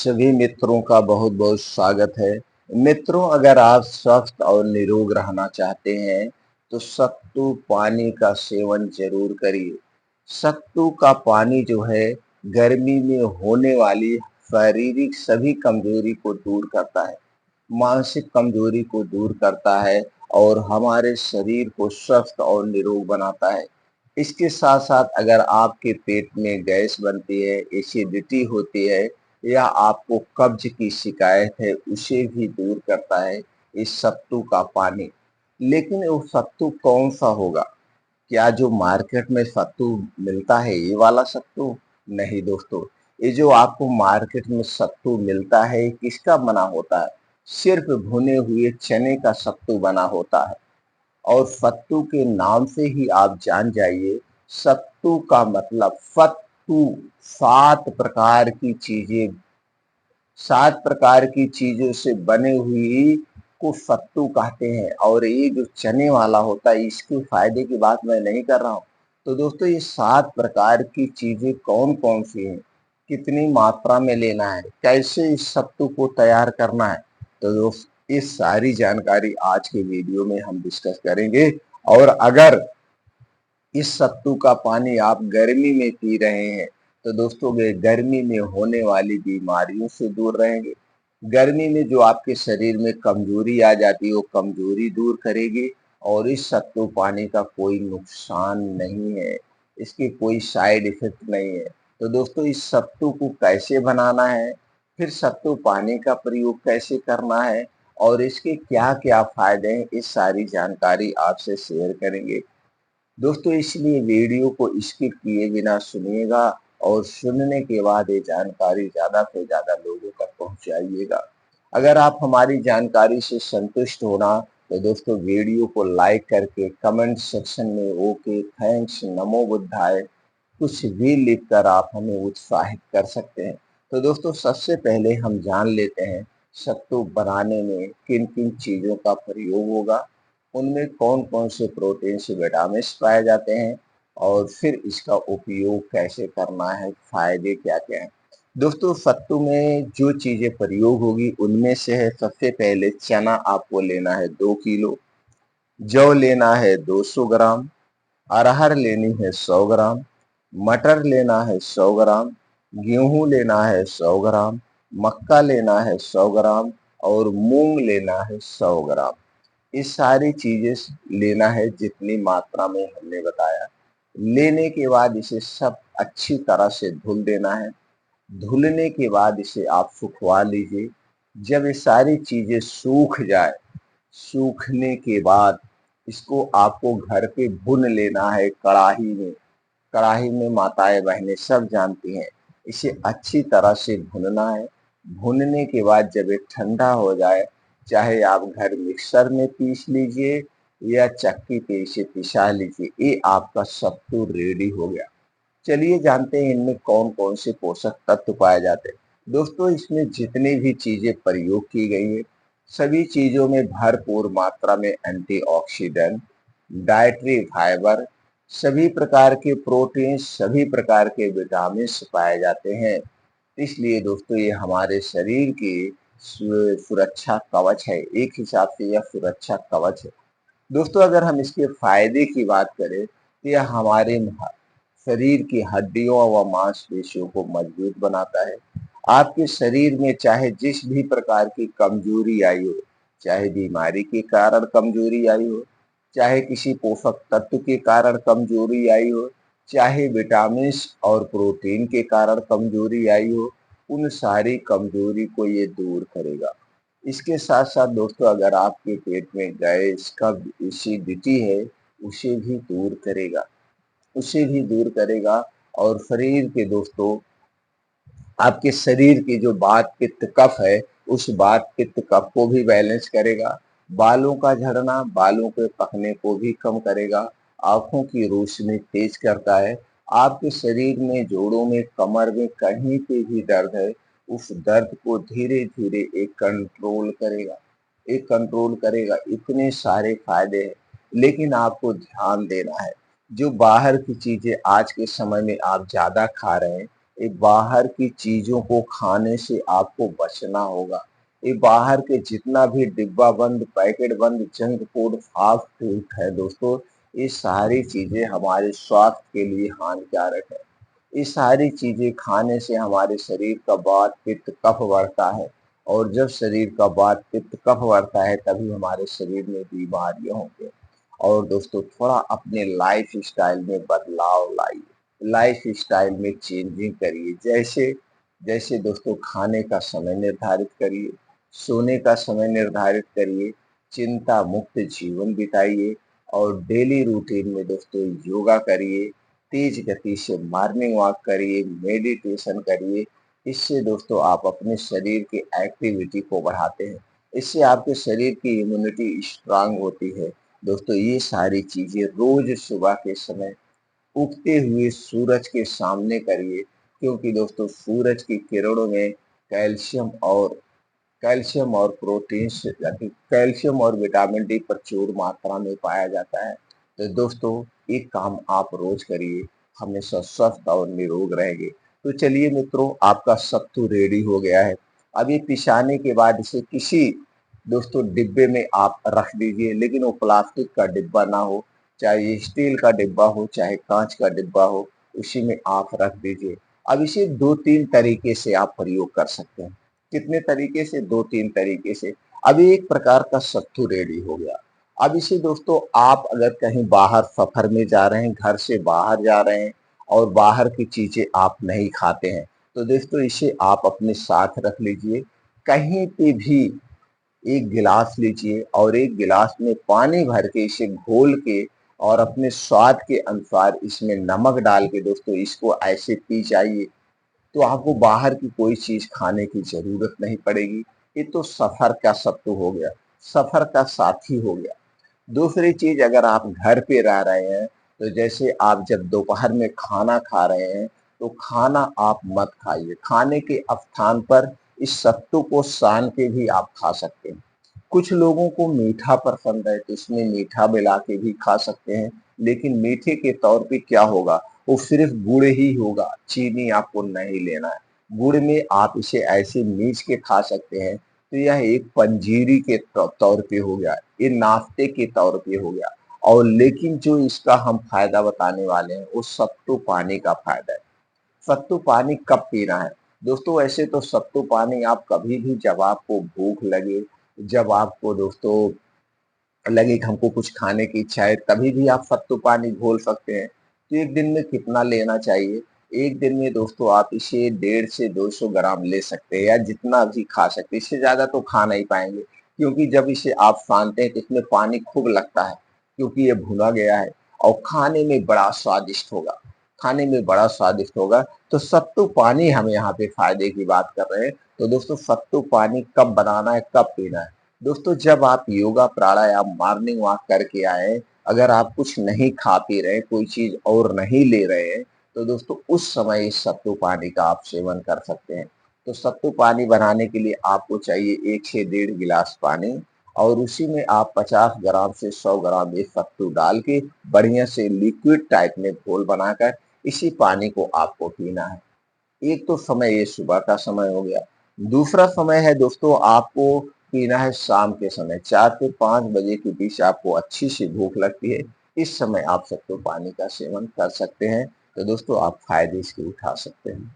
सभी मित्रों का बहुत बहुत स्वागत है। मित्रों, अगर आप स्वस्थ और निरोग रहना चाहते हैं तो सत्तू पानी का सेवन जरूर करिए। सत्तू का पानी जो है गर्मी में होने वाली शारीरिक सभी कमजोरी को दूर करता है, मानसिक कमजोरी को दूर करता है और हमारे शरीर को स्वस्थ और निरोग बनाता है। इसके साथ साथ अगर आपके पेट में गैस बनती है, एसिडिटी होती है या आपको कब्ज की शिकायत है, उसे भी दूर करता है इस सत्तू का पानी। लेकिन वो सत्तू कौन सा होगा? क्या जो मार्केट में सत्तू मिलता है ये वाला सत्तू? नहीं दोस्तों, ये जो आपको मार्केट में सत्तू मिलता है किसका बना होता है? सिर्फ भुने हुए चने का सत्तू बना होता है। और सत्तू के नाम से ही आप जान जाइए, सत्तू का मतलब सत्तू, 7 प्रकार की चीजों से बने हुई को सत्तू कहते हैं। और ये जो चने वाला होता है इसके फायदे की बात मैं नहीं कर रहा हूँ। तो दोस्तों, ये 7 प्रकार की चीजें कौन कौन सी हैं, कितनी मात्रा में लेना है, कैसे इस सत्तू को तैयार करना है, तो दोस्त इस सारी जानकारी आज के वीडियो में हम डिस्कस करेंगे। और अगर इस सत्तू का पानी आप गर्मी में पी रहे हैं तो दोस्तों वे गर्मी में होने वाली बीमारियों से दूर रहेंगे। गर्मी में जो आपके शरीर में कमजोरी आ जाती है वो कमजोरी दूर करेगी। और इस सत्तू पानी का कोई नुकसान नहीं है, इसके कोई साइड इफेक्ट नहीं है। तो दोस्तों, इस सत्तू को कैसे बनाना है, फिर सत्तू पानी का प्रयोग कैसे करना है और इसके क्या क्या फायदे हैं, इस सारी जानकारी आपसे शेयर करेंगे दोस्तों। इसलिए वीडियो को स्किप किए बिना सुनिएगा और सुनने के बाद ये जानकारी ज़्यादा से ज़्यादा लोगों तक पहुंचाइएगा। अगर आप हमारी जानकारी से संतुष्ट होना तो दोस्तों वीडियो को लाइक करके कमेंट सेक्शन में ओके, थैंक्स, नमो बुद्धाय कुछ भी लिखकर आप हमें उत्साहित कर सकते हैं। तो दोस्तों, सबसे पहले हम जान लेते हैं सत्तू बनाने में किन किन चीज़ों का प्रयोग होगा, उनमें कौन कौन से प्रोटीन से विटामिन पाए जाते हैं और फिर इसका उपयोग कैसे करना है, फायदे क्या क्या हैं। दोस्तों, सत्तू में जो चीजें प्रयोग होगी उनमें से है, सबसे पहले चना आपको लेना है 2 किलो, जौ लेना है 200 ग्राम, अरहर लेनी है 100 ग्राम, मटर लेना है 100 ग्राम, गेहूं लेना है 100 ग्राम, मक्का लेना है 100 ग्राम और मूंग लेना है 100 ग्राम। ये सारी चीजें लेना है जितनी मात्रा में हमने बताया। लेने के बाद इसे सब अच्छी तरह से धुल देना है। धुलने के बाद इसे आप सुखवा लीजिए। जब ये सारी चीजें सूख जाए, सूखने के बाद इसको आपको घर पे भून लेना है कढ़ाई में। कढ़ाई में माताएं बहनें सब जानती हैं, इसे अच्छी तरह से भुनना है। भुनने के बाद जब ये ठंडा हो जाए, चाहे आप घर मिक्सर में पीस लीजिए या चक्की पे इसे पिसा लीजिए, ये आपका सत्तू रेडी हो गया। चलिए जानते हैं इनमें कौन कौन से पोषक तत्व पाए जाते हैं। दोस्तों, इसमें जितनी भी चीजें प्रयोग की गई है सभी चीजों में भरपूर मात्रा में एंटीऑक्सीडेंट, डाइटरी फाइबर, सभी प्रकार के प्रोटीन, सभी प्रकार के विटामिन पाए जाते हैं। इसलिए दोस्तों ये हमारे शरीर की सुरक्षा कवच है, एक हिसाब से यह सुरक्षा कवच है। दोस्तों, अगर हम इसके फायदे की बात करें तो यह हमारे शरीर की हड्डियों व मांसपेशियों को मजबूत बनाता है। आपके शरीर में चाहे जिस भी प्रकार की कमजोरी आई हो, चाहे बीमारी के कारण कमजोरी आई हो, चाहे किसी पोषक तत्व के कारण कमजोरी आई हो, चाहे विटामिन और प्रोटीन के कारण कमजोरी आई हो, उन सारी कमजोरी को ये दूर करेगा। इसके साथ साथ दोस्तों, अगर आपके पेट में गैस का एसिडिटी है उसे भी दूर करेगा। और शरीर के दोस्तों, आपके शरीर की जो वात पित्त कफ है उस वात पित्त कफ को भी बैलेंस करेगा। बालों का झड़ना, बालों के पकने को भी कम करेगा। आंखों की रोशनी तेज करता है। आपके शरीर में, जोड़ों में, कमर में कहीं पे भी दर्द है उस दर्द को धीरे धीरे एक कंट्रोल करेगा। इतने सारे फायदे हैं। लेकिन आपको ध्यान देना है, जो बाहर की चीजें आज के समय में आप ज्यादा खा रहे हैं ये बाहर की चीज़ों को खाने से आपको बचना होगा। ये बाहर के जितना भी डिब्बा बंद, पैकेट बंद जंक फूड, फास्ट फूड है दोस्तों, ये सारी चीज़ें हमारे स्वास्थ्य के लिए हानिकारक है। ये सारी चीज़ें खाने से हमारे शरीर का वात, पित्त, कफ बढ़ता है और जब शरीर का वात, पित्त, कफ बढ़ता है तभी हमारे शरीर में बीमारियाँ होंगी। और दोस्तों थोड़ा अपने लाइफ स्टाइल में बदलाव लाइए, लाइफ स्टाइल में चेंजिंग करिए। जैसे जैसे दोस्तों खाने का समय निर्धारित करिए, सोने का समय निर्धारित करिए, चिंता मुक्त जीवन बिताइए और डेली रूटीन में दोस्तों योगा करिए, तेज गति से मॉर्निंग वॉक करिए, मेडिटेशन करिए। इससे दोस्तों आप अपने शरीर की एक्टिविटी को बढ़ाते हैं, इससे आपके शरीर की इम्यूनिटी स्ट्रांग होती है। दोस्तों ये सारी चीज़ें रोज सुबह के समय उगते हुए सूरज के सामने करिए, क्योंकि दोस्तों सूरज की किरणों में कैल्शियम और कैल्शियम और विटामिन डी प्रचुर मात्रा में पाया जाता है। तो दोस्तों एक काम आप रोज करिए, हमेशा स्वस्थ और निरोग रहेंगे। तो चलिए मित्रों, आपका सत्तू रेडी हो गया है। अब ये पिसाने के बाद इसे किसी दोस्तों डिब्बे में आप रख दीजिए, लेकिन वो प्लास्टिक का डिब्बा ना हो, चाहे ये स्टील का डिब्बा हो चाहे कांच का डिब्बा हो, उसी में आप रख दीजिए। अब इसे 2-3 तरीके से आप प्रयोग कर सकते हैं। कितने तरीके से? 2-3 तरीके से। अब ये एक प्रकार का सत्तू रेडी हो गया। अब इसे दोस्तों आप अगर कहीं बाहर सफर में जा रहे हैं, घर से बाहर जा रहे हैं और बाहर की चीजें आप नहीं खाते हैं, तो दोस्तों इसे आप अपने साथ रख लीजिए। कहीं पे भी एक गिलास लीजिए और एक गिलास में पानी भर के इसे घोल के और अपने स्वाद के अनुसार इसमें नमक डाल के दोस्तों इसको ऐसे पी जाइए, तो आपको बाहर की कोई चीज खाने की जरूरत नहीं पड़ेगी। ये तो सफर का सत्तू हो गया, सफर का साथी हो गया। दूसरी चीज, अगर आप घर पे रह रहे हैं, तो जैसे आप जब दोपहर में खाना खा रहे हैं, तो खाना आप मत खाइए, खाने के स्थान पर इस सत्तू को सान के भी आप खा सकते हैं। कुछ लोगों को मीठा पसंद है तो इसमें मीठा मिला के भी खा सकते हैं, लेकिन मीठे के तौर पे क्या होगा, वो सिर्फ गुड़ ही होगा, चीनी आपको नहीं लेना है। गुड़ में आप इसे ऐसे मीच के खा सकते हैं। तो यह एक पंजीरी के तौर पे हो गया, ये नाश्ते के तौर पे हो गया। और लेकिन जो इसका हम फायदा बताने वाले हैं वो सत्तू पानी का फायदा है। सत्तू पानी कब पीना है? दोस्तों ऐसे तो सत्तू पानी आप कभी भी, जब आपको भूख लगे, जब आपको दोस्तों लगे कि हमको कुछ खाने की इच्छा है, तभी भी आप सत्तू पानी घोल सकते हैं। तो एक दिन में कितना लेना चाहिए? एक दिन में दोस्तों आप इसे 150 से 200 ग्राम ले सकते हैं या जितना भी खा सकते हैं, इससे ज़्यादा तो खा नहीं पाएँगे, क्योंकि जब इसे आप छानते हैं तो इसमें पानी खूब लगता है, क्योंकि ये भुना गया है और खाने में बड़ा स्वादिष्ट होगा, खाने में बड़ा स्वादिष्ट होगा। तो सत्तू पानी हम यहाँ पे फ़ायदे की बात कर रहे हैं। तो दोस्तों सत्तू पानी कब बनाना है, कब पीना है? दोस्तों जब आप योगा प्राणायाम मॉर्निंग वॉक करके आए, अगर आप कुछ नहीं खा पी रहे, कोई चीज और नहीं ले रहे हैं, तो दोस्तों उस समय इस सत्तू पानी का आप सेवन कर सकते हैं। तो सत्तू पानी बनाने के लिए आपको चाहिए 1 से 1.5 गिलास पानी और उसी में आप 50 ग्राम से 100 ग्राम ये सत्तू डाल के बढ़िया से लिक्विड टाइप में घोल बनाकर इसी पानी को आपको पीना है। एक तो समय ये सुबह का समय हो गया। दूसरा समय है दोस्तों, आपको पीना है शाम के समय, 4 से 5 बजे के बीच आपको अच्छी सी भूख लगती है। इस समय आप सत्तू पानी का सेवन कर सकते हैं। तो दोस्तों आप फ़ायदे इसके उठा सकते हैं।